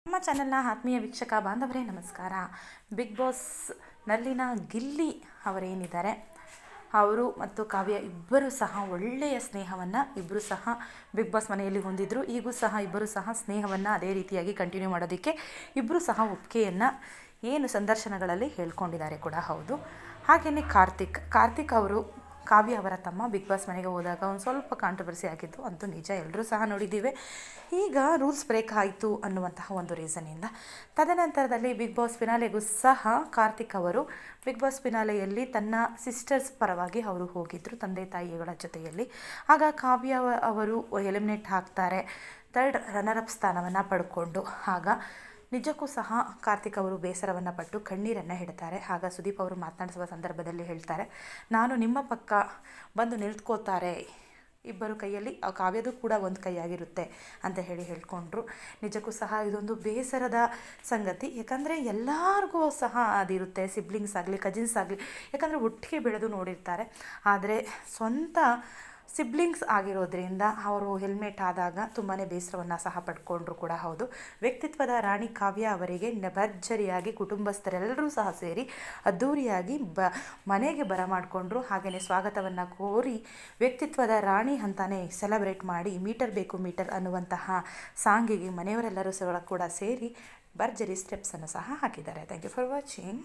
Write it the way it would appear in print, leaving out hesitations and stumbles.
ನಮ್ಮ ಚಾನೆಲ್ನ ಆತ್ಮೀಯ ವೀಕ್ಷಕ ಬಾಂಧವರೇ ನಮಸ್ಕಾರ. ಬಿಗ್ ಬಾಸ್ನಲ್ಲಿನ ಗಿಲ್ಲಿ ಅವರೇನಿದ್ದಾರೆ ಅವರು ಮತ್ತು ಕಾವ್ಯ ಇಬ್ಬರೂ ಸಹ ಒಳ್ಳೆಯ ಸ್ನೇಹವನ್ನು ಇಬ್ಬರು ಸಹ ಬಿಗ್ ಬಾಸ್ ಮನೆಯಲ್ಲಿ ಹೊಂದಿದ್ರು. ಈಗೂ ಸಹ ಇಬ್ಬರು ಸಹ ಸ್ನೇಹವನ್ನು ಅದೇ ರೀತಿಯಾಗಿ ಕಂಟಿನ್ಯೂ ಮಾಡೋದಕ್ಕೆ ಇಬ್ಬರು ಸಹ ಒಪ್ಪಿಗೆಯನ್ನು ಏನು ಸಂದರ್ಶನಗಳಲ್ಲಿ ಹೇಳ್ಕೊಂಡಿದ್ದಾರೆ ಕೂಡ ಹೌದು. ಹಾಗೆಯೇ ಕಾರ್ತಿಕ್ ಅವರು ಕಾವ್ಯ ಅವರ ತಮ್ಮ ಬಿಗ್ ಬಾಸ್ ಮನೆಗೆ ಹೋದಾಗ ಒಂದು ಸ್ವಲ್ಪ ಕಾಂಟ್ರವರ್ಸಿ ಆಗಿದ್ದು ಅಂತೂ ನಿಜ, ಎಲ್ಲರೂ ಸಹ ನೋಡಿದ್ದೀವಿ. ಈಗ ರೂಲ್ಸ್ ಬ್ರೇಕ್ ಆಯಿತು ಅನ್ನುವಂತಹ ಒಂದು ರೀಸನ್ನಿಂದ ತದನಂತರದಲ್ಲಿ ಬಿಗ್ ಬಾಸ್ ಫಿನಾಲೆಗೂ ಸಹ ಕಾರ್ತಿಕ್ ಅವರು ಬಿಗ್ ಬಾಸ್ ಫಿನಾಲೆಯಲ್ಲಿ ತನ್ನ ಸಿಸ್ಟರ್ಸ್ ಪರವಾಗಿ ಅವರು ಹೋಗಿದ್ದರು, ತಂದೆ ತಾಯಿಗಳ ಜೊತೆಯಲ್ಲಿ. ಆಗ ಕಾವ್ಯ ಅವರು ಎಲಿಮಿನೇಟ್ ಆಗ್ತಾರೆ, ಥರ್ಡ್ ರನ್ನರ್ ಅಪ್ ಸ್ಥಾನವನ್ನು ಪಡ್ಕೊಂಡು. ಆಗ ನಿಜಕ್ಕೂ ಸಹ ಕಾರ್ತಿಕ್ ಅವರು ಬೇಸರವನ್ನು ಪಟ್ಟು ಕಣ್ಣೀರನ್ನು ಇಡ್ತಾರೆ. ಆಗ ಸುದೀಪ್ ಅವರು ಮಾತನಾಡಿಸುವ ಸಂದರ್ಭದಲ್ಲಿ ಹೇಳ್ತಾರೆ, ನಾನು ನಿಮ್ಮ ಪಕ್ಕ ಬಂದು ನಿಂತ್ಕೋತಾರೆ, ಇಬ್ಬರು ಕೈಯಲ್ಲಿ ಕಾವ್ಯದು ಕೂಡ ಒಂದು ಕೈಯಾಗಿರುತ್ತೆ ಅಂತ ಹೇಳ್ಕೊಂಡ್ರು. ನಿಜಕ್ಕೂ ಸಹ ಇದೊಂದು ಬೇಸರದ ಸಂಗತಿ. ಯಾಕಂದರೆ ಎಲ್ಲರಿಗೂ ಸಹ ಅದಿರುತ್ತೆ, ಸಿಬ್ಲಿಂಗ್ಸ್ ಆಗಲಿ ಕಜಿನ್ಸ್ ಆಗಲಿ, ಯಾಕಂದರೆ ಒಟ್ಟಿಗೆ ಬೆಳೆದು ನೋಡಿರ್ತಾರೆ. ಆದರೆ ಸ್ವಂತ ಸಿಬ್ಲಿಂಗ್ಸ್ ಆಗಿರೋದ್ರಿಂದ ಅವರು ಹೆಲ್ಮೆಟ್ ಆದಾಗ ತುಂಬಾ ಬೇಸರವನ್ನು ಸಹ ಪಡ್ಕೊಂಡ್ರು ಕೂಡ ಹೌದು. ವ್ಯಕ್ತಿತ್ವದ ರಾಣಿ ಕಾವ್ಯ ಅವರಿಗೆ ಭರ್ಜರಿಯಾಗಿ ಕುಟುಂಬಸ್ಥರೆಲ್ಲರೂ ಸಹ ಸೇರಿ ಅದ್ಧೂರಿಯಾಗಿ ಮನೆಗೆ ಬರಮಾಡಿಕೊಂಡ್ರು. ಹಾಗೆಯೇ ಸ್ವಾಗತವನ್ನು ಕೋರಿ ವ್ಯಕ್ತಿತ್ವದ ರಾಣಿ ಅಂತಾನೆ ಸೆಲೆಬ್ರೇಟ್ ಮಾಡಿ ಮೀಟರ್ ಬೇಕು ಮೀಟರ್ ಅನ್ನುವಂತಹ ಸಾಂಗಿಗೆ ಮನೆಯವರೆಲ್ಲರೂ ಕೂಡ ಸೇರಿ ಭರ್ಜರಿ ಸ್ಟೆಪ್ಸನ್ನು ಸಹ ಹಾಕಿದ್ದಾರೆ. Thank you for watching.